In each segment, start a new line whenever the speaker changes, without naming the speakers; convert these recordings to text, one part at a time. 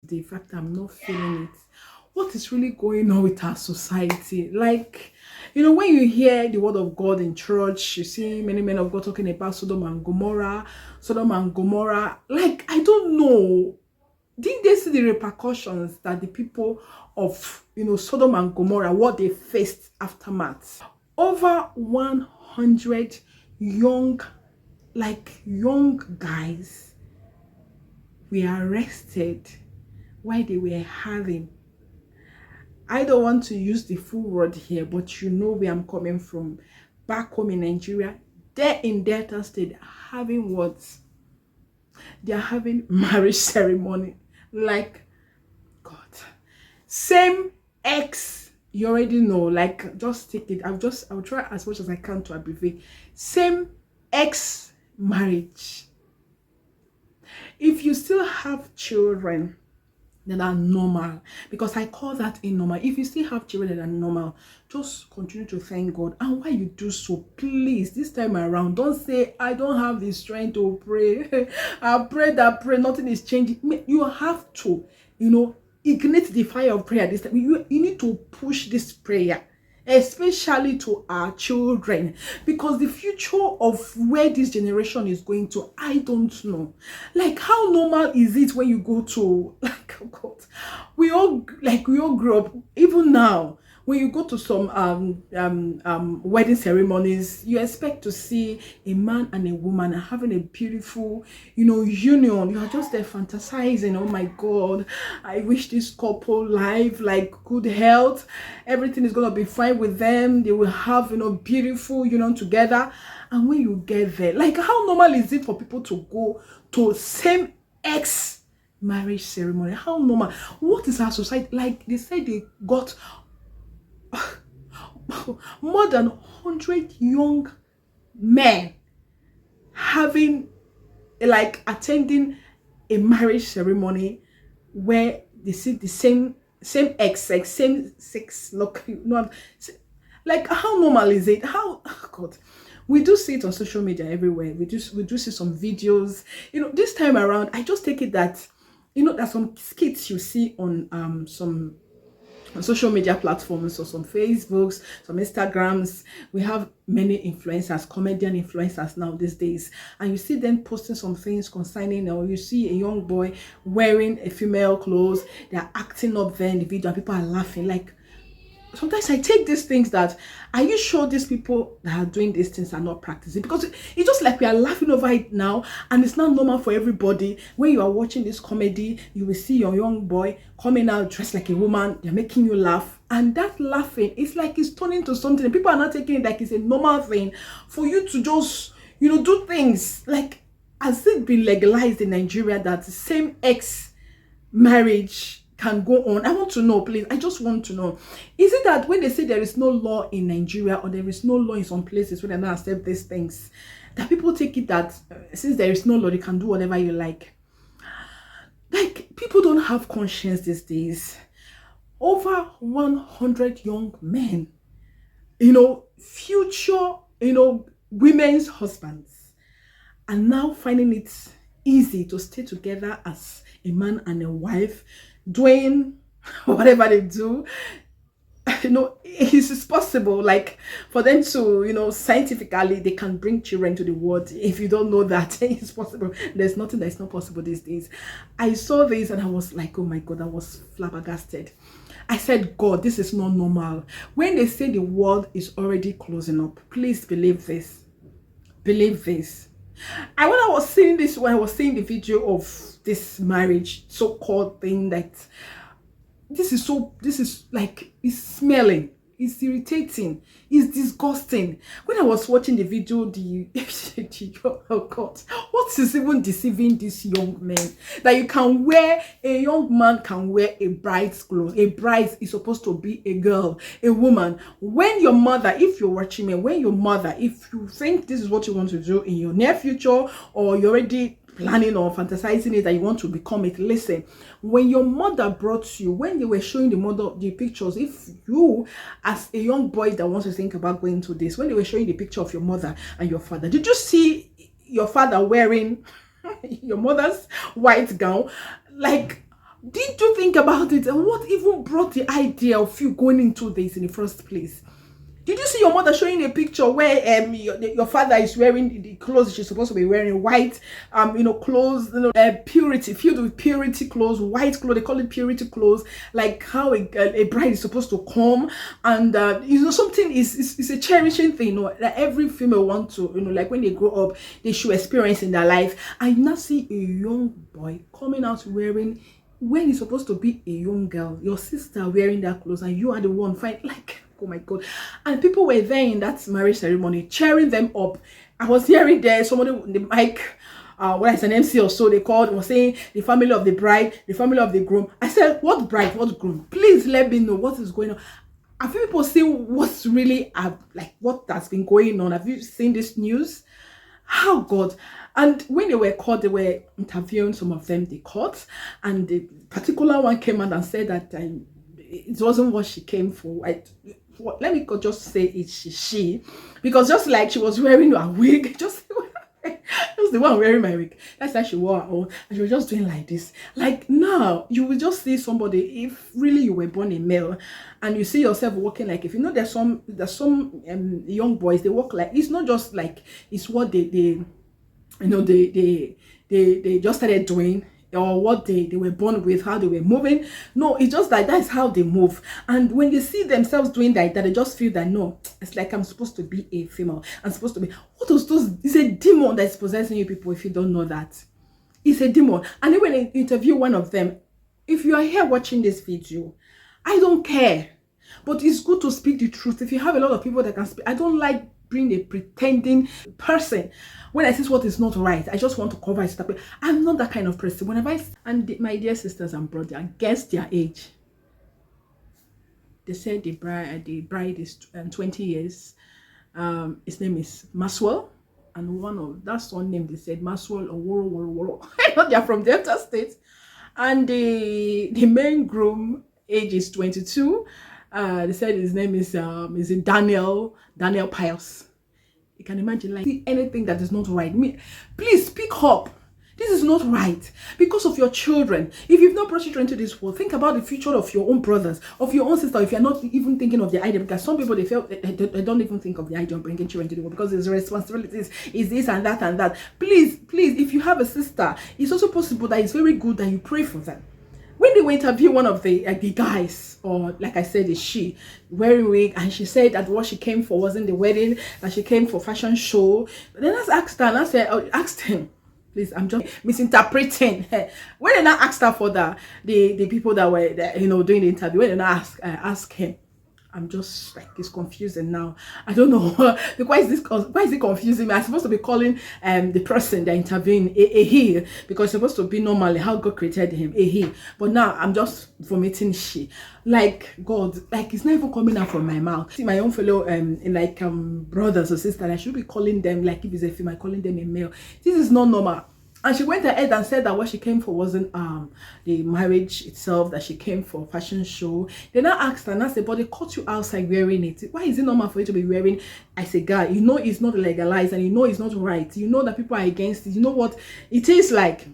the fact I'm not feeling it. What is really going on with our society? Like, when you hear the word of God in church, you see many men of God talking about Sodom and Gomorrah, Sodom and Gomorrah. Like, I don't know. Didn't they see the repercussions that the people of, Sodom and Gomorrah, what they faced aftermath? Over 100 young, young guys were arrested while they were having, I don't want to use the full word here, but you know where I'm coming from. Back home in Nigeria, they're in Delta State having what? They're having marriage ceremony. Like, God. Same ex, you already know. Like, just take it. I'll try as much as I can to abbreviate. Same ex marriage. If you still have children that are normal, because I call that a normal. If you still have children that are normal, just continue to thank God. And while you do so, please, this time around, don't say, I don't have the strength to pray. I pray, nothing is changing. You have to, ignite the fire of prayer this time. You need to push this prayer, especially to our children, because the future of where this generation is going to, I don't know. Like, how normal is it when you go to, like, oh God, we all grew up. Even now, when you go to some wedding ceremonies, you expect to see a man and a woman having a beautiful, union. You are just there fantasizing. Oh my God, I wish this couple life, like, good health. Everything is gonna be fine with them. They will have, beautiful union together. And when you get there, like, how normal is it for people to go to same ex marriage ceremony? How normal? What is our society like? They say they got more than 100 young men having, like, attending a marriage ceremony where they see the same ex, like same sex, look, like, how normal is it? How, oh God, we do see it on social media everywhere. We do see some videos. This time around, I just take it that, there's some skits you see on some on social media platforms, or some Facebooks, some Instagrams. We have many influencers, comedian influencers now these days, and you see them posting some things concerning, or you see a young boy wearing a female clothes, they're acting up there in the video and people are laughing. Like, sometimes I take these things that, are you sure these people that are doing these things are not practicing? Because it's just like we are laughing over it now, and it's not normal for everybody. When you are watching this comedy, you will see your young boy coming out dressed like a woman. They're making you laugh, and that laughing, it's like it's turning to something, and people are not taking it like it's a normal thing for you to just, do things. Like, has it been legalized in Nigeria that same ex marriage can go on? I want to know, please. I just want to know. Is it that when they say there is no law in Nigeria, or there is no law in some places where they don't accept these things, that people take it that since there is no law, they can do whatever you like? Like, people don't have conscience these days. Over 100 young men, future, women's husbands, are now finding it easy to stay together as a man and a wife, doing whatever they do. It is possible, like, for them to, scientifically, they can bring children to the world. If you don't know that, it's possible. There's nothing that's not possible these days. I saw this and I was like, oh my God, I was flabbergasted. I said, God, this is not normal. When they say the world is already closing up, please believe this. Believe this. And when I was seeing this, when I was seeing the video of this marriage so-called thing, that this is like, it's smelling, it's irritating, it's disgusting. When I was watching the video, oh God, what is even deceiving these young men? That you can wear, a young man can wear a bride's clothes. A bride is supposed to be a girl, a woman. When your mother, if you're watching me, when your mother, if you think this is what you want to do in your near future, or you're already planning or fantasizing it that you want to become it, listen, when your mother brought you, when they were showing the pictures, if you as a young boy that wants to think about going to this, when they were showing the picture of your mother and your father, did you see your father wearing your mother's white gown? Like, Did you think about it? And what even brought the idea of you going into this in the first place? Did you see your mother showing a picture where your father is wearing the clothes she's supposed to be wearing, white clothes, purity, filled with purity clothes, white clothes, they call it purity clothes, like how a bride is supposed to come. And something is a cherishing thing, that every female wants to, like when they grow up, they should experience in their life. I now see a young boy coming out wearing, when he's supposed to be a young girl, your sister wearing that clothes, and you are the one fine, like, oh my God. And people were there in that marriage ceremony cheering them up. I was hearing there somebody on the mic, when it's an MC or so, they called, was saying the family of the bride, the family of the groom. I said, what bride, what groom? Please let me know what is going on. Have you people seen what's really like what has been going on? Have you seen this news? How God. And when they were caught, they were interviewing some of them, they caught, and the particular one came out and said that it wasn't what she came for. Let me just say it's she, because just like she was wearing a wig, just the one wearing my wig, that's how she wore her own, and she was just doing like this. Like, now you will just see somebody, if really you were born a male and you see yourself walking like, if there's some young boys, they walk like, it's not just like it's what they just started doing, or what they were born with, how they were moving. No, it's just like that's how they move. And when they see themselves doing that they just feel that, no, it's like I'm supposed to be a female, I'm supposed to be, what is those? It's a demon that's possessing you people. If you don't know that, it's a demon. And then when I interview one of them, if you are here watching this video, I don't care, but it's good to speak the truth. If you have a lot of people that can speak, I don't like being a pretending person. When I see what is not right, I just want to cover it up. I'm not that kind of person. Whenever my dear sisters and brothers, guess their age. They said the bride is 20 years. His name is Maxwell, and one of that's one name they said Maxwell or Woro. I know they're from Delta State, and the main groom age is 22. They said his name is Daniel Pius. You can imagine, like, see anything that is not right. Please speak up. This is not right, because of your children. If you've not brought children into this world, think about the future of your own brothers, of your own sister. If you're not even thinking of the idea, because some people, they feel they don't even think of the idea of bringing children to the world, because there's responsibilities, is this and that and that. Please, if you have a sister, it's also possible that it's very good that you pray for them. When they were interviewing one of the guys, or like I said, is she wearing wig, and she said that what she came for wasn't the wedding, that she came for fashion show. But then I asked her, and I said, asked him, please, I'm just misinterpreting. When they now asked her for the people that were doing the interview, when they now ask him, I'm just like, it's confusing now. I don't know why is it confusing me? I'm supposed to be calling the person that intervened a he, because it's supposed to be normally how God created him, a he. But now I'm just vomiting she. Like, God, like, it's not even coming out from my mouth. See my own fellow brothers or sisters, I should be calling them, like, if it's a female, calling them a male. This is not normal. And she went ahead and said that what she came for wasn't the marriage itself, that she came for a fashion show. Then I asked her, and I said, but they caught you outside wearing it. Why is it normal for you to be wearing as a guy? You know it's not legalized, and you know it's not right. You know that people are against it. You know what it is like,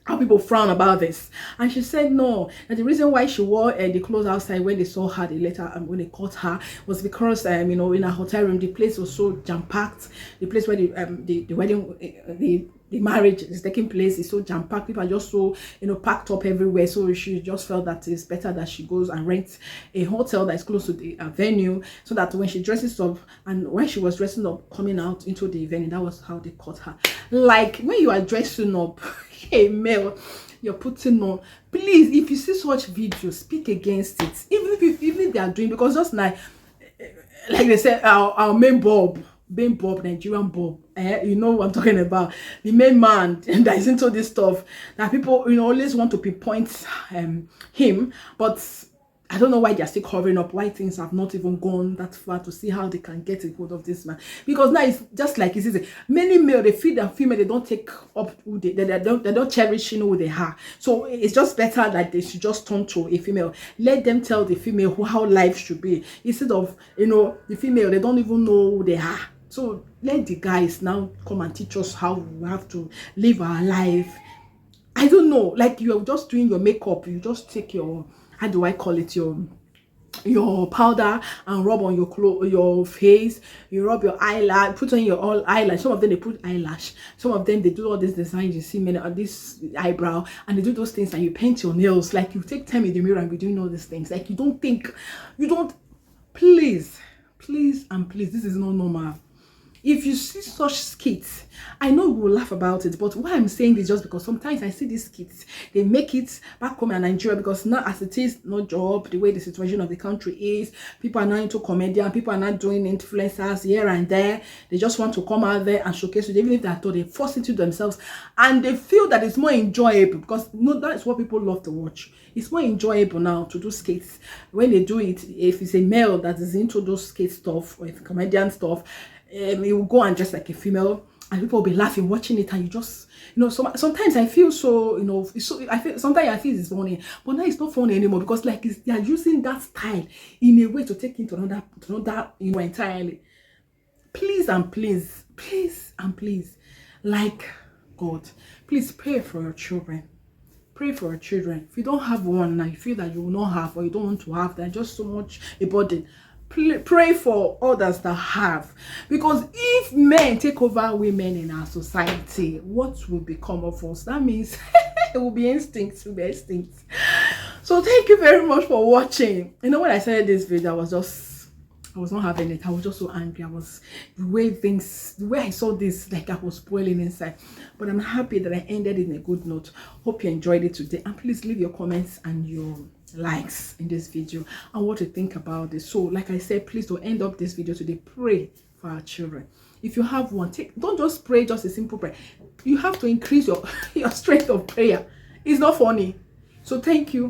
how people frown about this. And she said no, and the reason why she wore the clothes outside when they saw her, when they caught her, was because in a hotel room, the place was so jam-packed. The place where the wedding, the marriage is taking place is so jam-packed. People are just so packed up everywhere. So she just felt that it's better that she goes and rents a hotel that is close to the venue, so that when she dresses up, and when she was dressing up coming out into the venue, that was how they caught her. Like, when you are dressing up a male, you're putting on, please, if you see such videos, speak against it. Even if they are doing, because just like they said, our main Bob, Nigerian Bob, you know what I'm talking about, the main man that is into this stuff, that people always want to pinpoint him, but I don't know why they're still covering up, why things have not even gone that far to see how they can get a hold of this man. Because now it's just like it's easy. Many male, they feel that female, they don't take up who they don't cherish who they are. So it's just better that they should just turn to a female. Let them tell the female how life should be, instead of the female, they don't even know who they are. So let the guys now come and teach us how we have to live our life. I don't know, like you're just doing your makeup, you just take your, how do I call it, your powder and rub on your face. You rub your eyelash, put on your all eyelash. Some of them they put eyelash, some of them they do all these designs you see many on this eyebrow, and they do those things, and you paint your nails. Like you take time in the mirror and be doing all these things, like you don't think, you don't, please, please and please, this is not normal. If you see such skits, I know we will laugh about it, but why I'm saying this just because sometimes I see these skits, they make it back home in Nigeria, because now as it is, no job, the way the situation of the country is, people are not into comedian, people are not doing influencers here and there. They just want to come out there and showcase it, even if they're told, they force it to themselves, and they feel that it's more enjoyable, because no, that's what people love to watch. It's more enjoyable now to do skits when they do it. If it's a male that is into those skate stuff, or if comedian stuff, he will go and dress like a female, and people will be laughing watching it, and you just, sometimes I feel so, it's so, I feel sometimes I feel it's funny, but now it's not funny anymore, because like they are using that style in a way to take into another, entirely. Please and please, please and please, like God, please pray for your children. Pray for your children. If you don't have one now, you feel that you will not have, or you don't want to have, they're just so much a burden. Pray for others that have, because if men take over women in our society, what will become of us? That means it will be instinct. It will be instinct. So thank you very much for watching. When I started this video, I was not having it. I was just so angry. The way I saw this, like I was boiling inside. But I'm happy that I ended in a good note. Hope you enjoyed it today, and please leave your comments and your likes in this video and what you think about this. So like I said, please don't end up this video today. Pray for our children. If you have one, don't just pray just a simple prayer. You have to increase your strength of prayer. It's not funny. So thank you.